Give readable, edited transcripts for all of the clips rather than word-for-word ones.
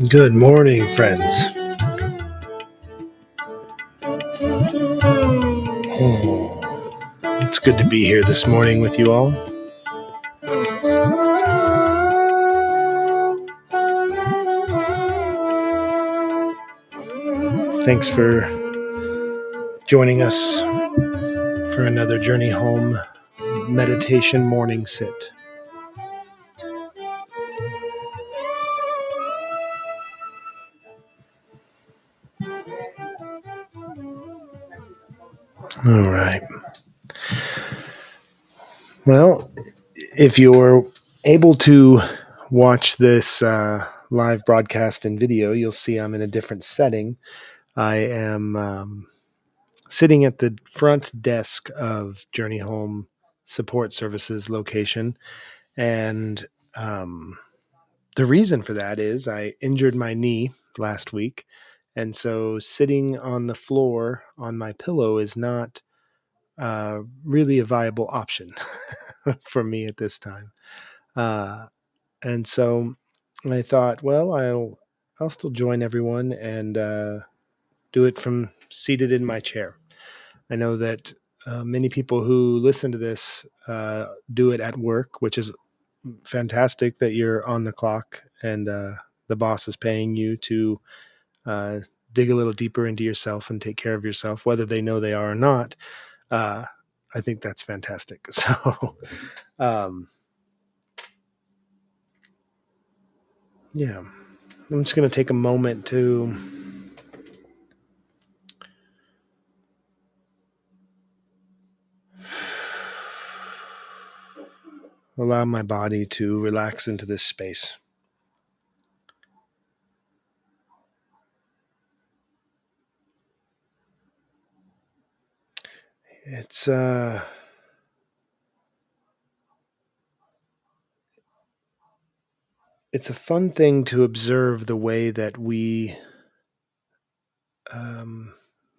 Good morning, friends. It's good to be here this morning with you all. Thanks for joining us for another Journey Home meditation morning sit. All right. Well, if you're able to watch this live broadcast in video, you'll see I'm in a different setting. I am sitting at the front desk of Journey Home Support Services location, and the reason for that is I injured my knee last week. And so sitting on the floor on my pillow is not really a viable option for me at this time. And so I thought, well, I'll still join everyone and do it from seated in my chair. I know that many people who listen to this do it at work, which is fantastic that you're on the clock and the boss is paying you to uh, dig a little deeper into yourself and take care of yourself, whether they know they are or not. I think that's fantastic. So, yeah, I'm just going to take a moment to allow my body to relax into this space. It's a fun thing to observe the way that we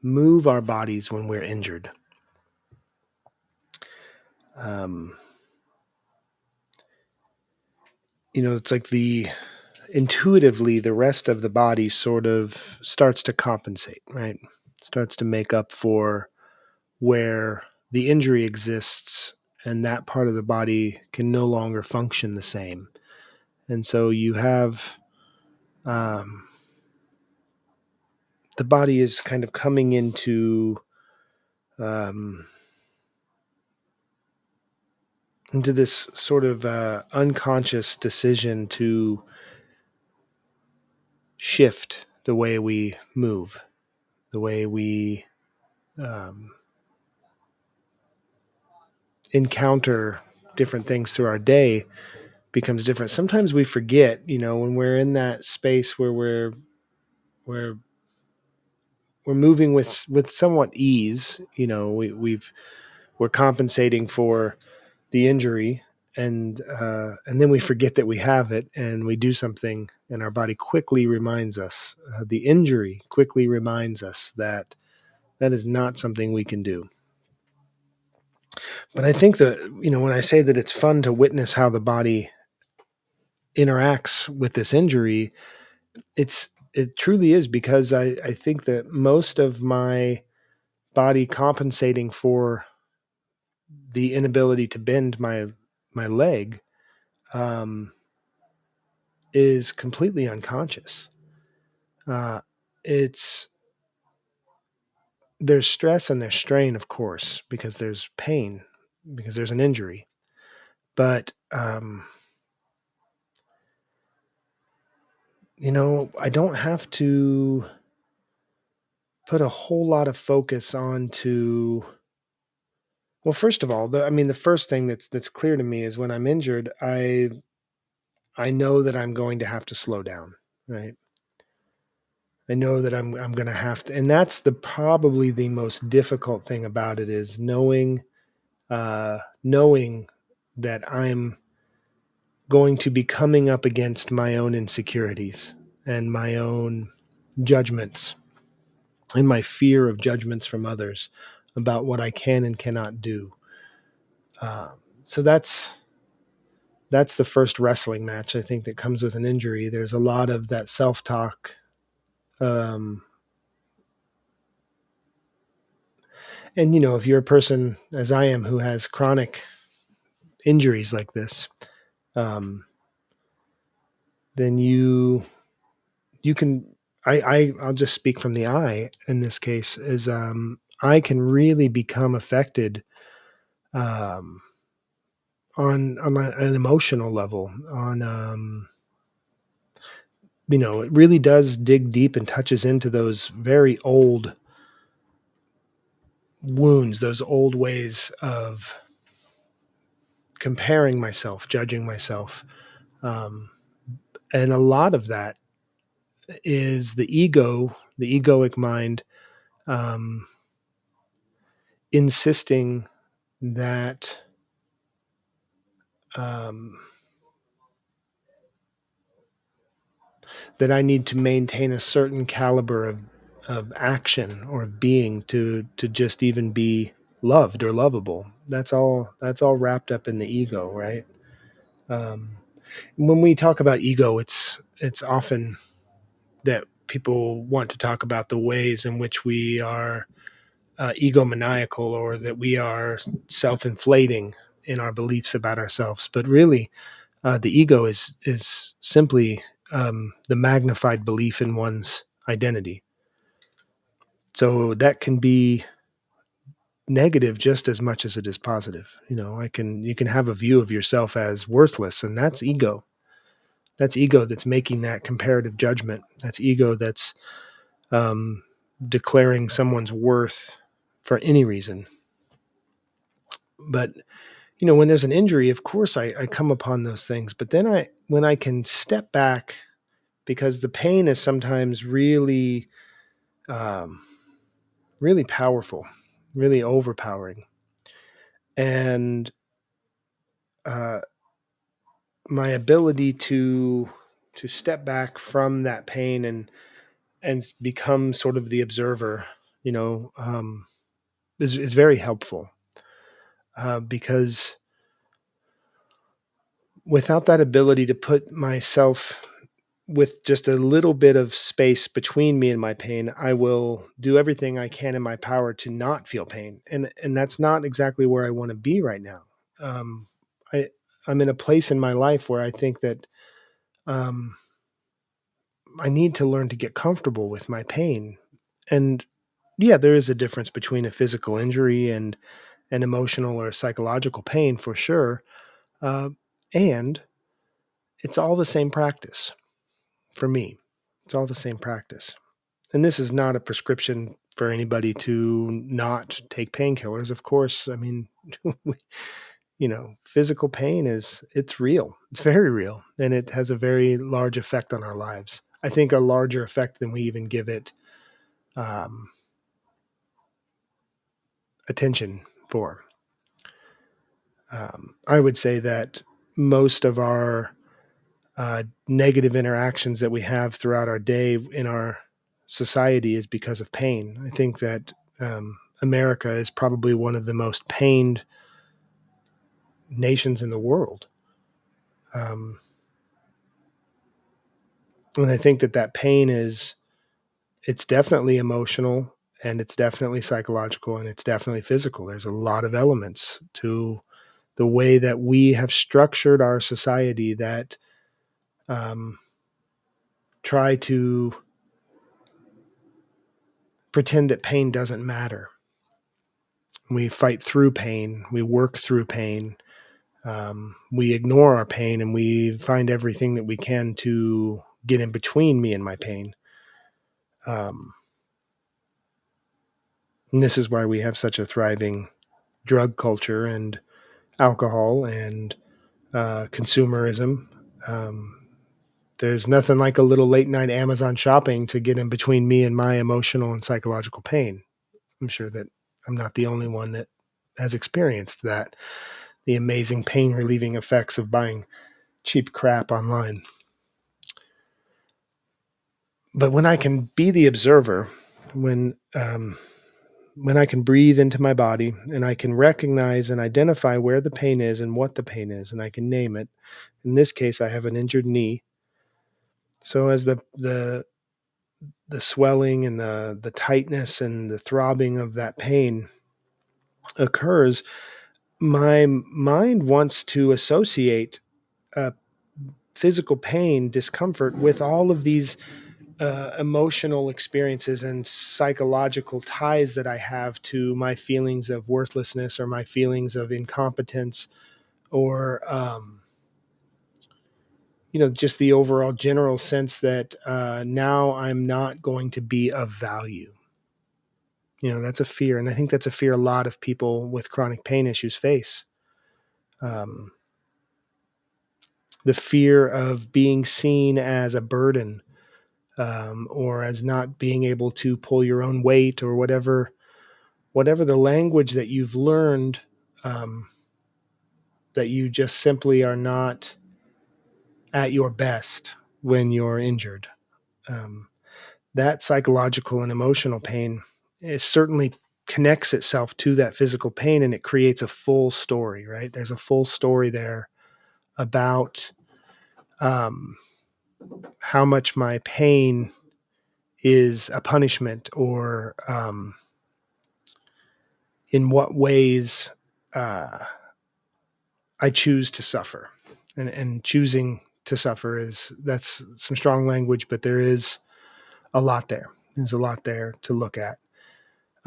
move our bodies when we're injured. It's like intuitively the rest of the body sort of starts to compensate, right? Starts to make up for where the injury exists, and that part of the body can no longer function the same. And so you have the body is kind of coming into this sort of unconscious decision to shift the way we move, the way we encounter different things through our day becomes different. Sometimes we forget, when we're in that space where we're moving with somewhat ease, we're compensating for the injury, and then we forget that we have it, and we do something, and our body quickly reminds us, the injury quickly reminds us that is not something we can do. But I think that, when I say that it's fun to witness how the body interacts with this injury, it truly is, because I think that most of my body compensating for the inability to bend my leg is completely unconscious. There's stress and there's strain, of course, because there's pain, because there's an injury. But, I don't have to put a whole lot of focus onto. Well, first of all, the first thing that's clear to me is when I'm injured, I know that I'm going to have to slow down, right? I know that I'm going to have to, and that's probably the most difficult thing about it, is knowing that I'm going to be coming up against my own insecurities and my own judgments and my fear of judgments from others about what I can and cannot do. So that's that's the first wrestling match I think that comes with an injury. There's a lot of that self-talk. Um, and if you're a person as I am who has chronic injuries like this, um, then you can. I'll just speak from the I in this case. Is I can really become affected um, on an emotional level. It really does dig deep and touches into those very old wounds, those old ways of comparing myself, judging myself. Um, and a lot of that is the ego, the egoic mind, um, insisting that um, that I need to maintain a certain caliber of action or of being to just even be loved or lovable. That's all wrapped up in the ego, right? Um, when we talk about ego, it's often that people want to talk about the ways in which we are egomaniacal or that we are self-inflating in our beliefs about ourselves. But really, the ego is simply the magnified belief in one's identity. So that can be negative just as much as it is positive. You can have a view of yourself as worthless, and that's ego. That's ego that's making that comparative judgment. That's ego that's um, declaring someone's worth for any reason. But when there's an injury, of course I come upon those things. But then when I can step back, because the pain is sometimes really, um, really powerful, really overpowering, and uh, my ability to step back from that pain and become sort of the observer, you know, um, is very helpful because without that ability to put myself with just a little bit of space between me and my pain, I will do everything I can in my power to not feel pain. And that's not exactly where I want to be right now. Um, I, I'm in a place in my life where I think that um, I need to learn to get comfortable with my pain. And yeah, there is a difference between a physical injury and an emotional or psychological pain for sure. Uh, and it's all the same practice for me. It's all the same practice. And this is not a prescription for anybody to not take painkillers. Of course, I mean, physical pain it's real. It's very real. And it has a very large effect on our lives. I think a larger effect than we even give it um, attention for. I would say that most of our negative interactions that we have throughout our day in our society is because of pain. I think that America is probably one of the most pained nations in the world. Um, and I think that pain it's definitely emotional and it's definitely psychological and it's definitely physical. There's a lot of elements to the way that we have structured our society that um, try to pretend that pain doesn't matter. We fight through pain. We work through pain. We ignore our pain and we find everything that we can to get in between me and my pain. Um, and this is why we have such a thriving drug culture and alcohol and consumerism. Um, there's nothing like a little late night Amazon shopping to get in between me and my emotional and psychological pain. I'm sure that I'm not the only one that has experienced that, the amazing pain relieving effects of buying cheap crap online. But when I can be the observer, when when I can breathe into my body and I can recognize and identify where the pain is and what the pain is, and I can name it. In this case, I have an injured knee. So as the swelling and the tightness and the throbbing of that pain occurs, my mind wants to associate uh, physical pain, discomfort with all of these emotional experiences and psychological ties that I have to my feelings of worthlessness or my feelings of incompetence or, just the overall general sense that now I'm not going to be of value. That's a fear. And I think that's a fear a lot of people with chronic pain issues face. Um, the fear of being seen as a burden, or as not being able to pull your own weight, or whatever the language that you've learned, um, that you just simply are not at your best when you're injured. Um, that psychological and emotional pain is certainly connects itself to that physical pain, and it creates a full story, right? There's a full story there about um, how much my pain is a punishment, or in what ways uh, I choose to suffer. And choosing to suffer that's some strong language, but there is a lot there. There's a lot there to look at.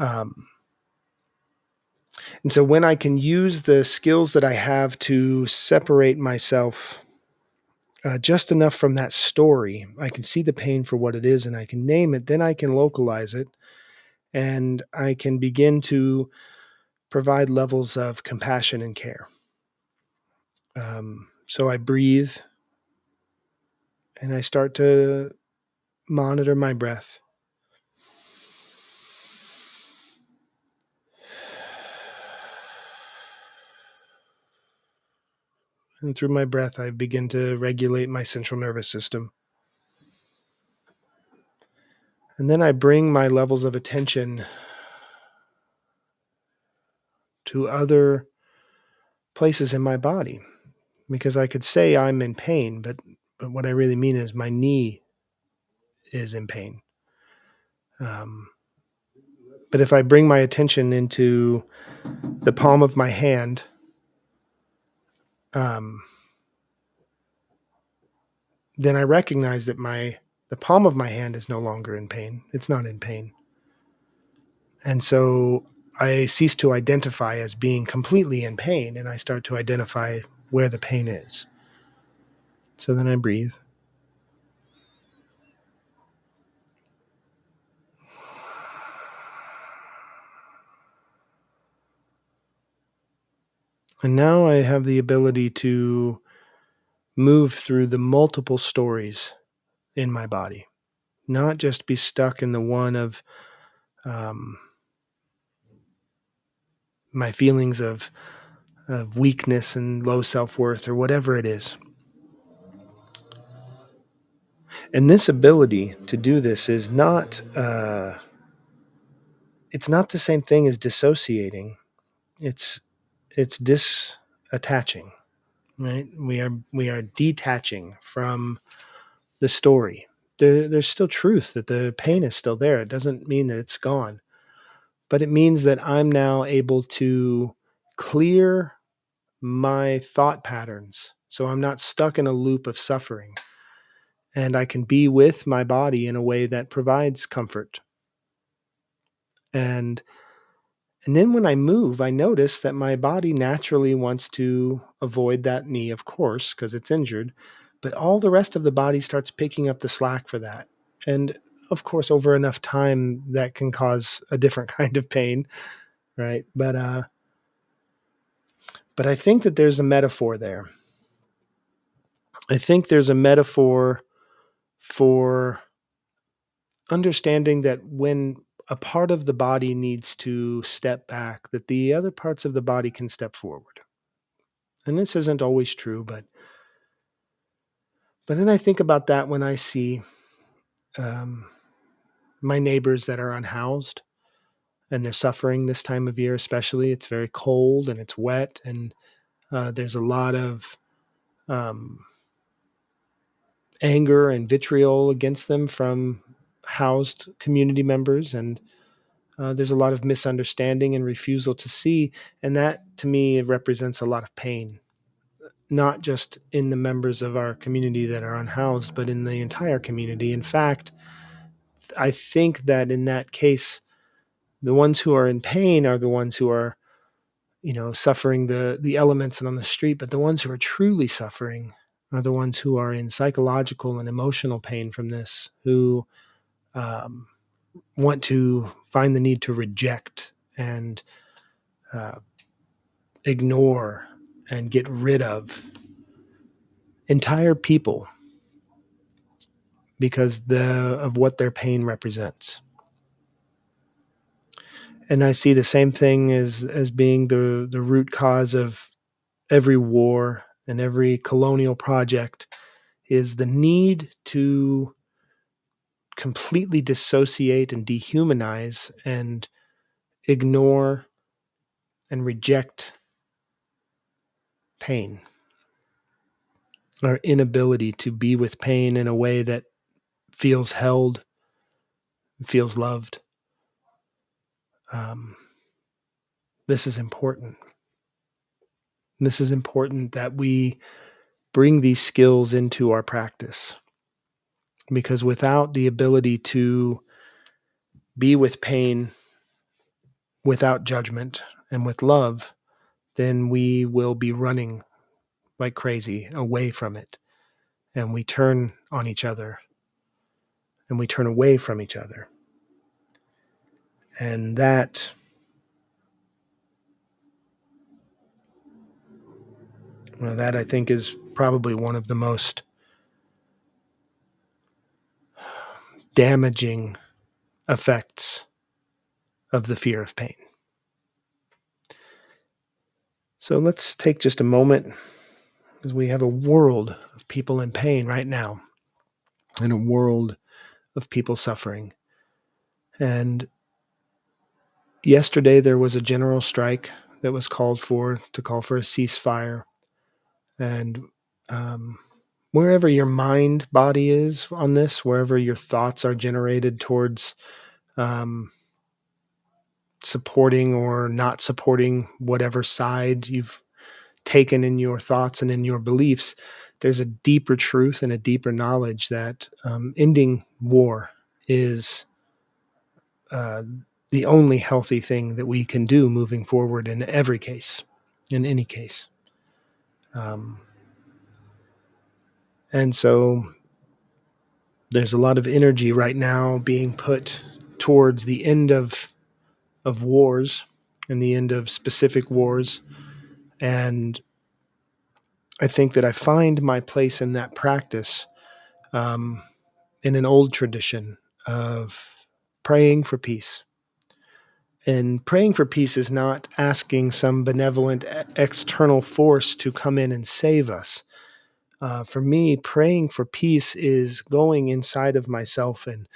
And so when I can use the skills that I have to separate myself just enough from that story, I can see the pain for what it is and I can name it, then I can localize it and I can begin to provide levels of compassion and care. So I breathe and I start to monitor my breath. And through my breath, I begin to regulate my central nervous system. And then I bring my levels of attention to other places in my body, because I could say I'm in pain, but what I really mean is my knee is in pain. Um, but if I bring my attention into the palm of my hand, um, then I recognize that the palm of my hand is no longer in pain. It's not in pain. And so I cease to identify as being completely in pain, and I start to identify where the pain is. So then I breathe. And now I have the ability to move through the multiple stories in my body, not just be stuck in the one of um, my feelings of weakness and low self-worth or whatever it is. And this ability to do this is not, it's not the same thing as dissociating. It's disattaching, right? We are detaching from the story. There's still truth, that the pain is still there. It doesn't mean that it's gone, but it means that I'm now able to clear my thought patterns. So I'm not stuck in a loop of suffering, and I can be with my body in a way that provides comfort. And and then when I move, I notice that my body naturally wants to avoid that knee, of course, because it's injured, but all the rest of the body starts picking up the slack for that. And of course, over enough time, that can cause a different kind of pain, right? But I think that there's a metaphor there. I think there's a metaphor for understanding that when a part of the body needs to step back, that the other parts of the body can step forward. And this isn't always true, but then I think about that when I see um, my neighbors that are unhoused, and they're suffering this time of year, especially. It's very cold and it's wet, and there's a lot of um, anger and vitriol against them from housed community members, and there's a lot of misunderstanding and refusal to see, and that to me represents a lot of pain, not just in the members of our community that are unhoused, but in the entire community. In fact, I think that in that case, the ones who are in pain are the ones who are, suffering the elements and on the street, but the ones who are truly suffering are the ones who are in psychological and emotional pain from this, who um, want to find the need to reject and uh, ignore and get rid of entire people because of what their pain represents. And I see the same thing as being the root cause of every war and every colonial project is the need to completely dissociate and dehumanize and ignore and reject pain. Our inability to be with pain in a way that feels held, feels loved. Um, this is important. This is important that we bring these skills into our practice, because without the ability to be with pain without judgment and with love, then we will be running like crazy away from it. And we turn on each other and we turn away from each other. And that I think is probably one of the most damaging effects of the fear of pain. So let's take just a moment, because we have a world of people in pain right now and a world of people suffering. And yesterday there was a general strike that was called for to call for a ceasefire. And wherever your mind body is on this, wherever your thoughts are generated towards supporting or not supporting whatever side you've taken in your thoughts and in your beliefs, there's a deeper truth and a deeper knowledge that ending war is uh, the only healthy thing that we can do moving forward in every case, in any case. And so there's a lot of energy right now being put towards the end of wars and the end of specific wars. And I think that I find my place in that practice in an old tradition of praying for peace. And praying for peace is not asking some benevolent external force to come in and save us. For me, praying for peace is going inside of myself and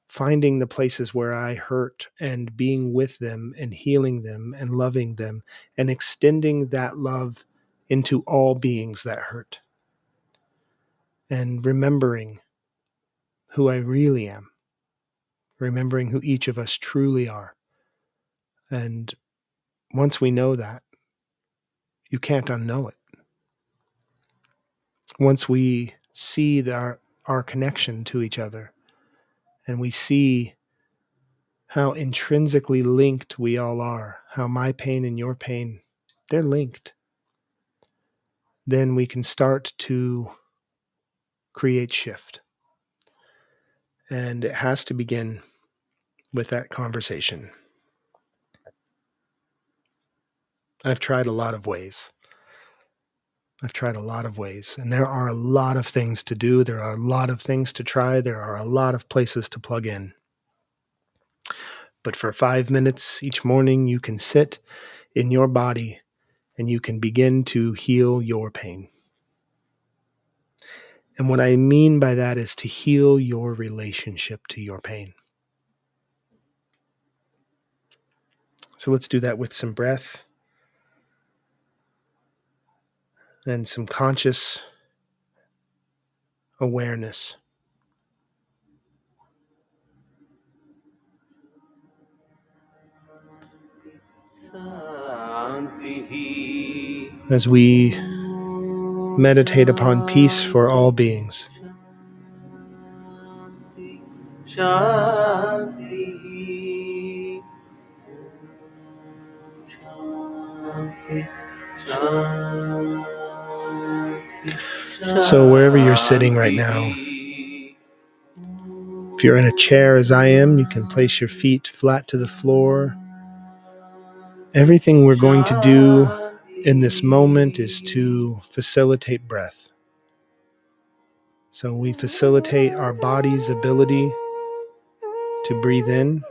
finding the places where I hurt and being with them and healing them and loving them and extending that love into all beings that hurt. And remembering who I really am, remembering who each of us truly are. And once we know that, you can't unknow it. Once we see our connection to each other and we see how intrinsically linked we all are, how my pain and your pain, they're linked, then we can start to create shift. And it has to begin with that conversation. I've tried a lot of ways. And there are a lot of things to do. There are a lot of things to try. There are a lot of places to plug in. But for 5 minutes each morning, you can sit in your body and you can begin to heal your pain. And what I mean by that is to heal your relationship to your pain. So let's do that with some breath and some conscious awareness. As we meditate upon peace for all beings. So wherever you're sitting right now, if you're in a chair as I am, you can place your feet flat to the floor. Everything we're going to do in this moment is to facilitate breath. So we facilitate our body's ability to breathe in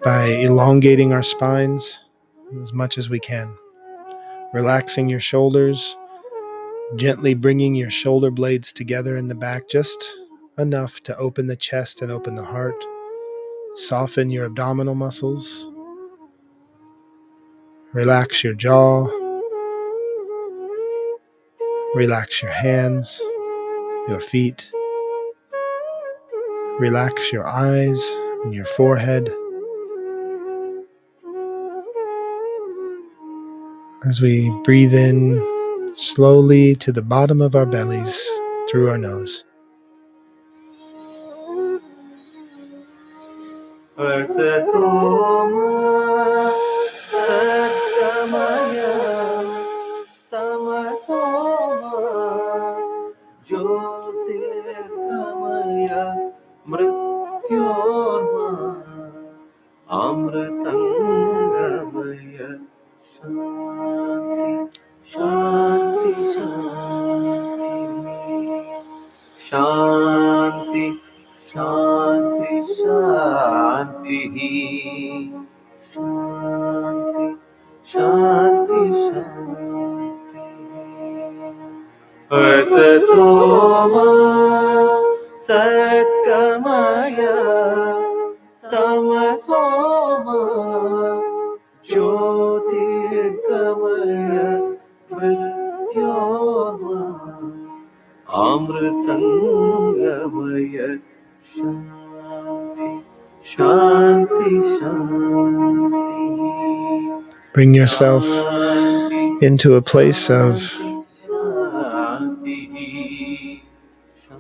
by elongating our spines as much as we can. Relaxing your shoulders, gently bringing your shoulder blades together in the back, just enough to open the chest and open the heart. Soften your abdominal muscles. Relax your jaw. Relax your hands, your feet. Relax your eyes and your forehead. As we breathe in slowly to the bottom of our bellies through our nose. Shanti, Shanti, Shanti, Shanti, Shanti, Shanti. Asatoma Satgamaya Tamasoma Jyotirgamaya Mrityorma Amritangamaya Shanti, Shanti, Shanti. Bring yourself into a place of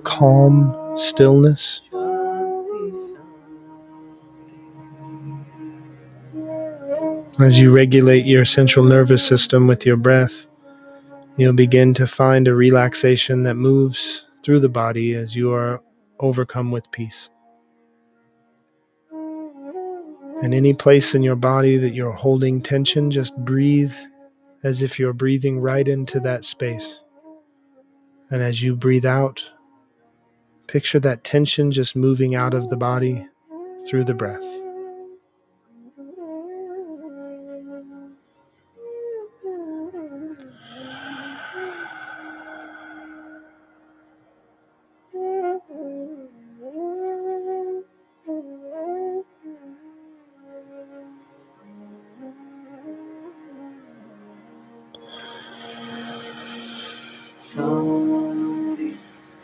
calm stillness. As you regulate your central nervous system with your breath, you'll begin to find a relaxation that moves through the body as you are overcome with peace. And any place in your body that you're holding tension, just breathe as if you're breathing right into that space. And as you breathe out, picture that tension just moving out of the body through the breath. Shanti,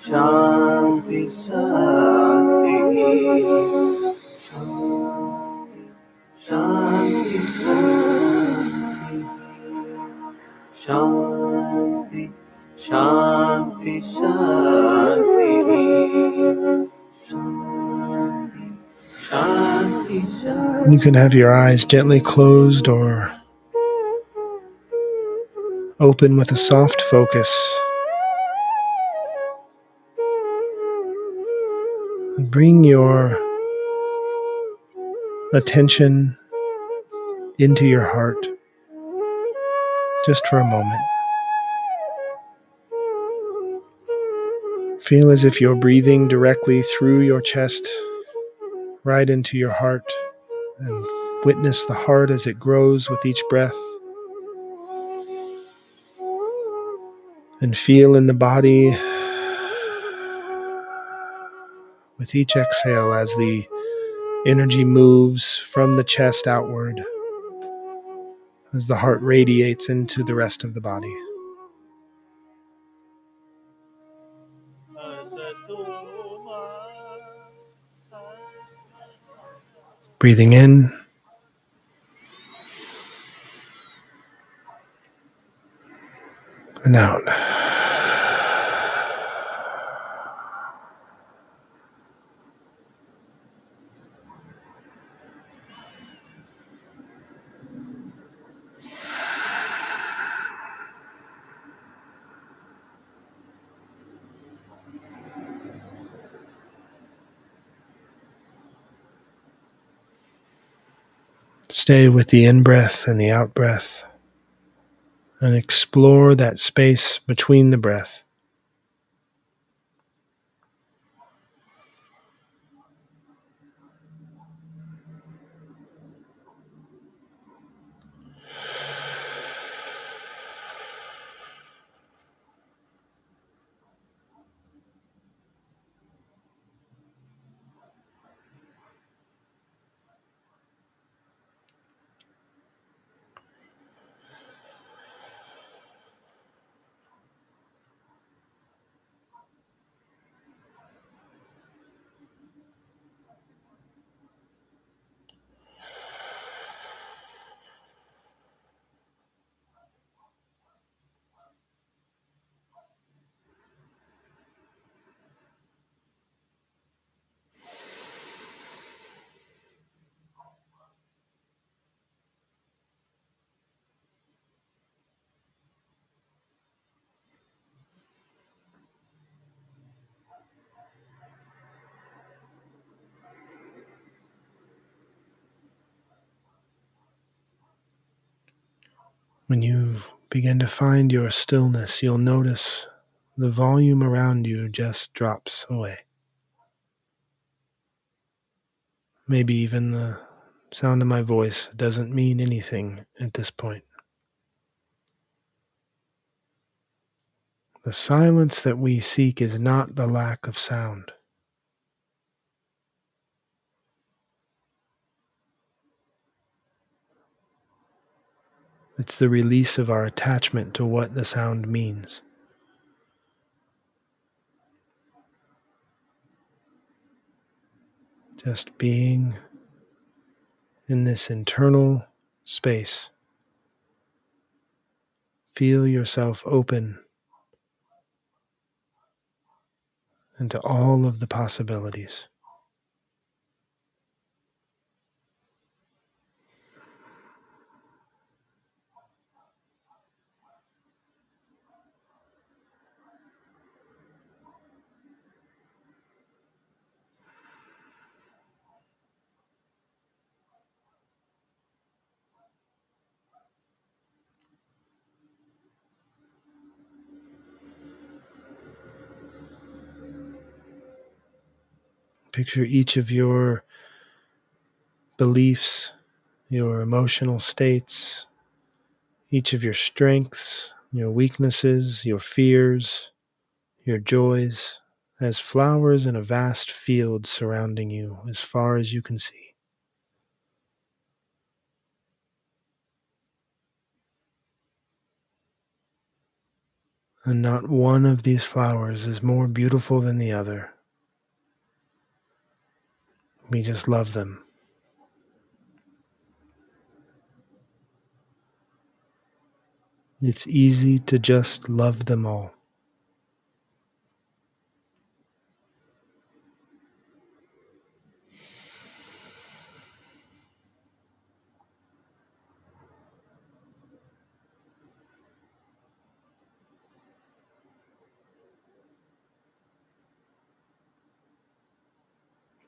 Shanti, Shanti, Shanti, Shanti, Shanti, Shanti, Shanti, Shanti, Shanti, Shanti. You can have your eyes gently closed or open with a soft focus. And bring your attention into your heart just for a moment. Feel as if you're breathing directly through your chest, right into your heart, and witness the heart as it grows with each breath. And feel in the body with each exhale as the Energy moves from the chest outward as the heart radiates into the rest of the body. Breathing in and out. Stay with the in-breath and the out-breath and explore that space between the breath. When you begin to find your stillness, you'll notice the volume around you just drops away. Maybe even the sound of my voice doesn't mean anything at this point. The silence that we seek is not the lack of sound. It's the release of our attachment to what the sound means. Just being in this internal space. Feel yourself open into all of the possibilities. Picture each of your beliefs, your emotional states, each of your strengths, your weaknesses, your fears, your joys, as flowers in a vast field surrounding you as far as you can see. And not one of these flowers is more beautiful than the other. We just love them. It's easy to just love them all.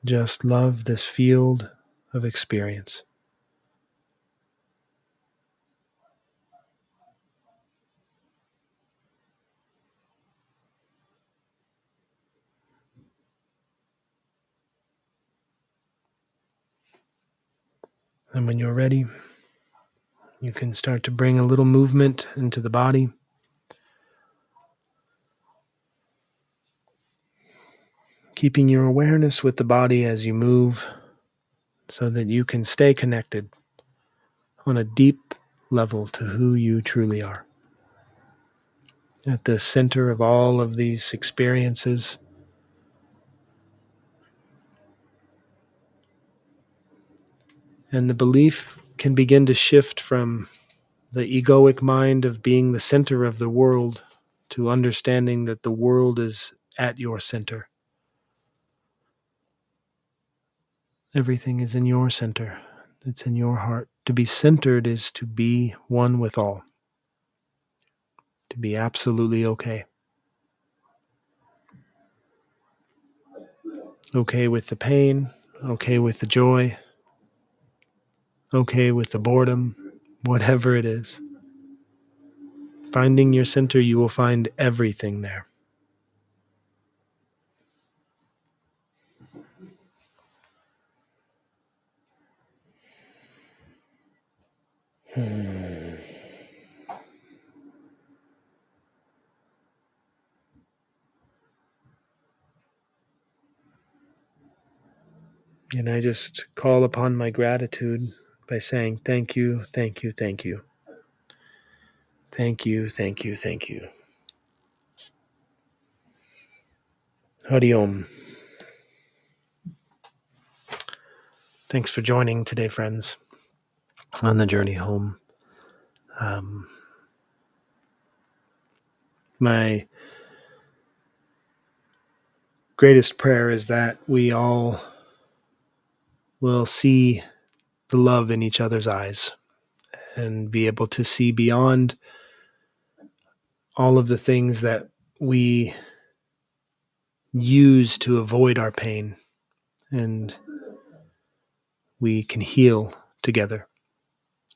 Just love this field of experience. And when you're ready, you can start to bring a little movement into the body. Keeping your awareness with the body as you move, so that you can stay connected on a deep level to who you truly are. At the center of all of these experiences, and the belief can begin to shift from the egoic mind of being the center of the world to understanding that the world is at your center. Everything is in your center. It's in your heart. To be centered is to be one with all, to be absolutely okay. Okay with the pain, okay with the joy, okay with the boredom, whatever it is. Finding your center, you will find everything there. And I just call upon my gratitude by saying thank you, thank you, thank you. Thank you, thank you, thank you. Hari Om. Thanks for joining today, friends, on the journey home. My greatest prayer is that we all will see the love in each other's eyes and be able to see beyond all of the things that we use to avoid our pain, and we can heal together.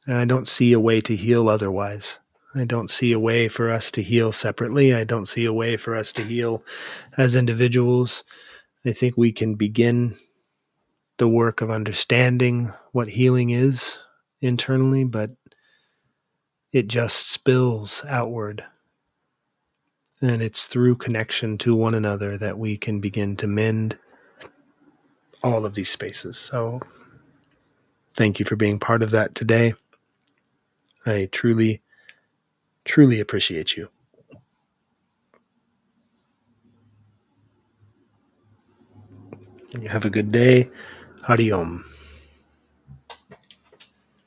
And I don't see a way to heal otherwise. I don't see a way for us to heal separately. I don't see a way for us to heal as individuals. I think we can begin the work of understanding what healing is internally, but it just spills outward. And it's through connection to one another that we can begin to mend all of these spaces. So thank you for being part of that today. I truly, truly appreciate you. You have a good day. Hari Om.